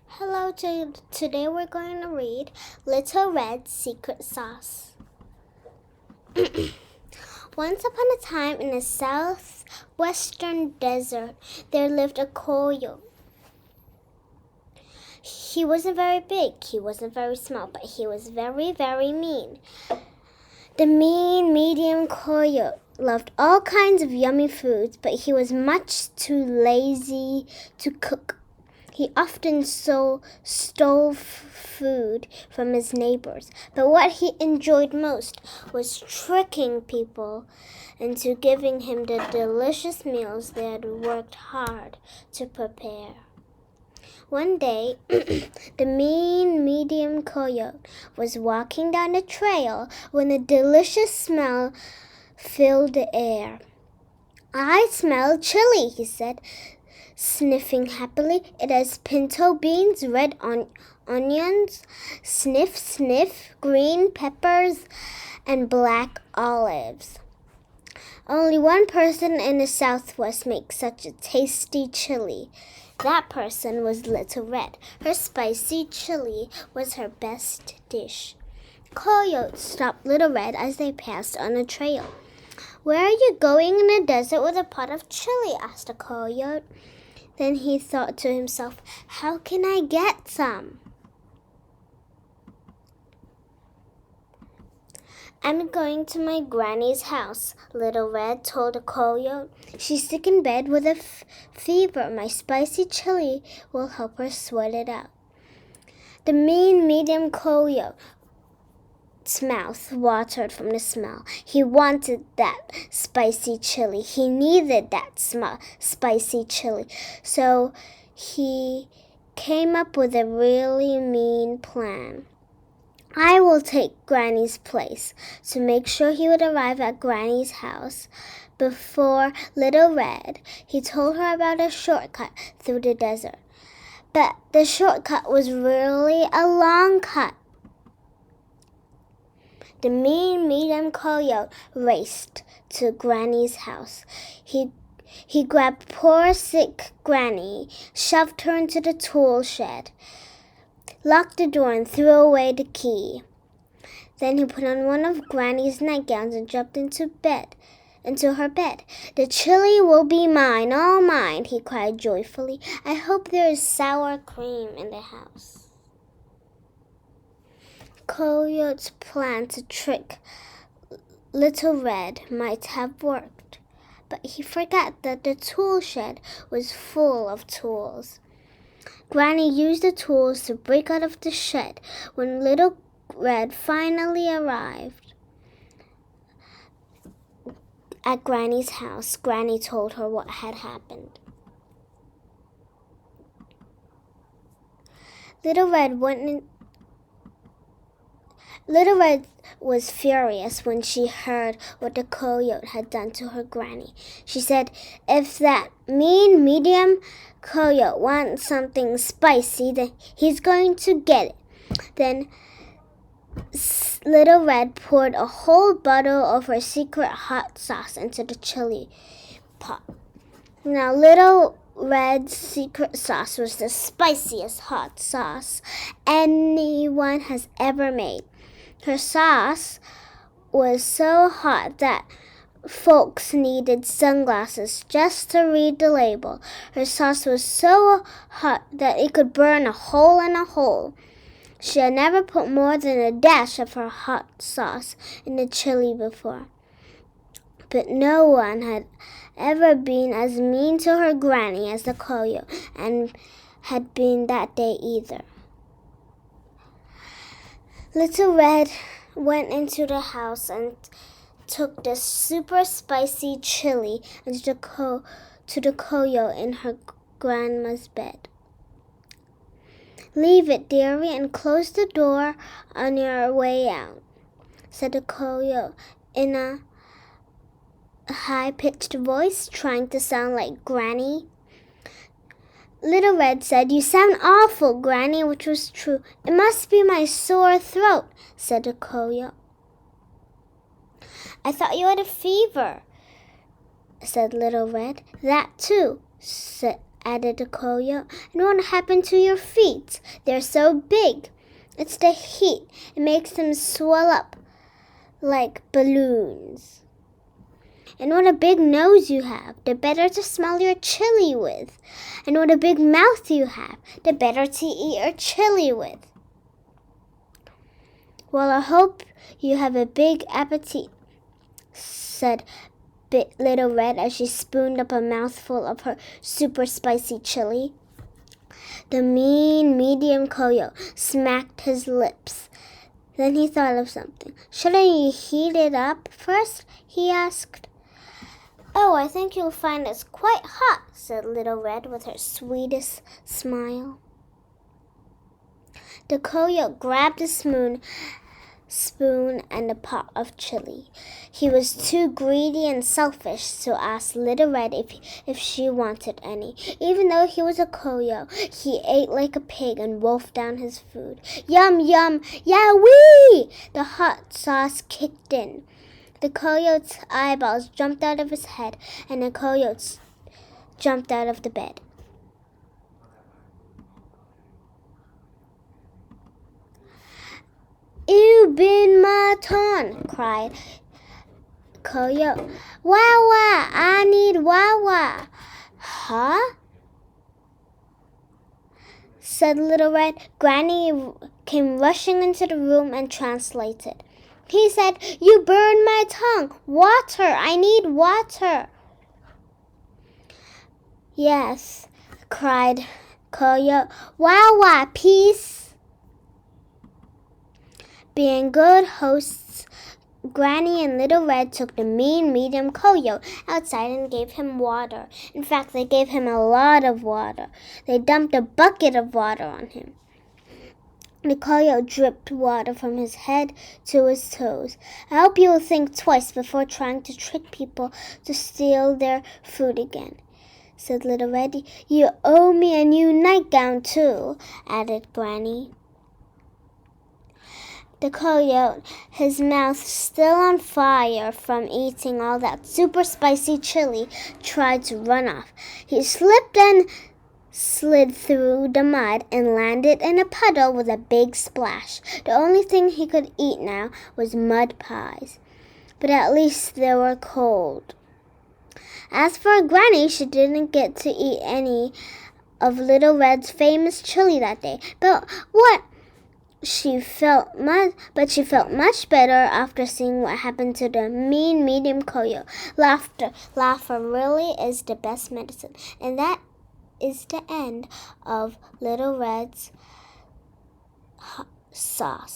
Hello, today we're going to read Little Red's Secret Sauce. Once upon a time in the southwestern desert, there lived a coyote. He wasn't very big, he wasn't very small, but he was very, very mean. The mean, medium coyote loved all kinds of yummy foods, but he was much too lazy to cook. He often stole food from his neighbors, but what he enjoyed most was tricking people into giving him the delicious meals they had worked hard to prepare. One day, the mean medium coyote was walking down the trail when a delicious smell filled the air. "I smell chili," he said, sniffing happily. "It has pinto beans, red onions, sniff, sniff, green peppers, and black olives. Only one person in the Southwest makes such a tasty chili. That person was Little Red. Her spicy chili was her best dish." Coyote stopped Little Red as they passed on the trail. "Where are you going in the desert with a pot of chili?" asked the coyote. Then he thought to himself, "How can I get some?" "I'm going to my granny's house," Little Red told the coyote. "She's sick in bed with a fever. My spicy chili will help her sweat it out." The mean medium coyote's mouth watered from the smell. He wanted that spicy chili. He needed that spicy chili. So he came up with a really mean plan. "I will take Granny's place." To make sure he would arrive at Granny's house before Little Red, he told her about a shortcut through the desert. But the shortcut was really a long cut. The mean medium coyote raced to Granny's house. He grabbed poor sick Granny, shoved her into the tool shed, locked the door, and threw away the key. Then he put on one of Granny's nightgowns and jumped into her bed. "The chili will be mine, all mine," he cried joyfully. "I hope there is sour cream in the house." Coyote's plan to trick Little Red might have worked, but he forgot that the tool shed was full of tools. Granny used the tools to break out of the shed. When Little Red finally arrived at Granny's house, Granny told her what had happened. Little Red was furious when she heard what the coyote had done to her Granny. She said, "If that mean medium coyote wants something spicy, then he's going to get it." Then Little Red poured a whole bottle of her secret hot sauce into the chili pot. Now, Little Red's secret sauce was the spiciest hot sauce anyone has ever made. Her sauce was so hot that folks needed sunglasses just to read the label. Her sauce was so hot that it could burn a hole in a hole. She had never put more than a dash of her hot sauce in the chili before. But no one had ever been as mean to her Granny as the coyote, and had been that day either. Little Red went into the house and took the super spicy chili to the coyote in her grandma's bed. "Leave it, dearie, and close the door on your way out," said the coyote in a high-pitched voice, trying to sound like Granny. Little Red said, "You sound awful, Granny," which was true. "It must be my sore throat," said the coyote. "I thought you had a fever," said Little Red. "That too," added the coyote. And what happened to your feet? They're so big. It's the heat. It makes them swell up like balloons. And what a big nose you have, the better to smell your chili with. And what a big mouth you have, the better to eat your chili with. Well, I hope you have a big appetite, said Little Red as she spooned up a mouthful of her super spicy chili. The mean medium coyote smacked his lips. Then he thought of something. Shouldn't you heat it up first? He asked. Oh, I think you'll find it's quite hot, said Little Red with her sweetest smile. The coyote grabbed a spoon and a pot of chili. He was too greedy and selfish to ask Little Red if she wanted any. Even though he was a coyote, he ate like a pig and wolfed down his food. Yum, yum, yowee! The hot sauce kicked in. The coyote's eyeballs jumped out of his head, and the coyote jumped out of the bed. Ew, bin ma ton, cried Coyote. Wawa, I need wawa. Huh? Said Little Red. Granny came rushing into the room and translated. He said, you burned my tongue. Water, I need water. Yes, cried Coyote. Wawa, peace. Being good hosts, Granny and Little Red took the mean medium coyote outside and gave him water. In fact, they gave him a lot of water. They dumped a bucket of water on him. The coyote dripped water from his head to his toes. I hope you will think twice before trying to trick people to steal their food again, said Little Red. You owe me a new nightgown, too, added Granny. The coyote, his mouth still on fire from eating all that super spicy chili, tried to run off. He slipped and slid through the mud and landed in a puddle with a big splash. The only thing he could eat now was mud pies, but at least they were cold. As for Granny, she didn't get to eat any of Little Red's famous chili that day. She felt much better after seeing what happened to the mean medium coyote. Laughter really is the best medicine. And that is the end of Little Red's sauce.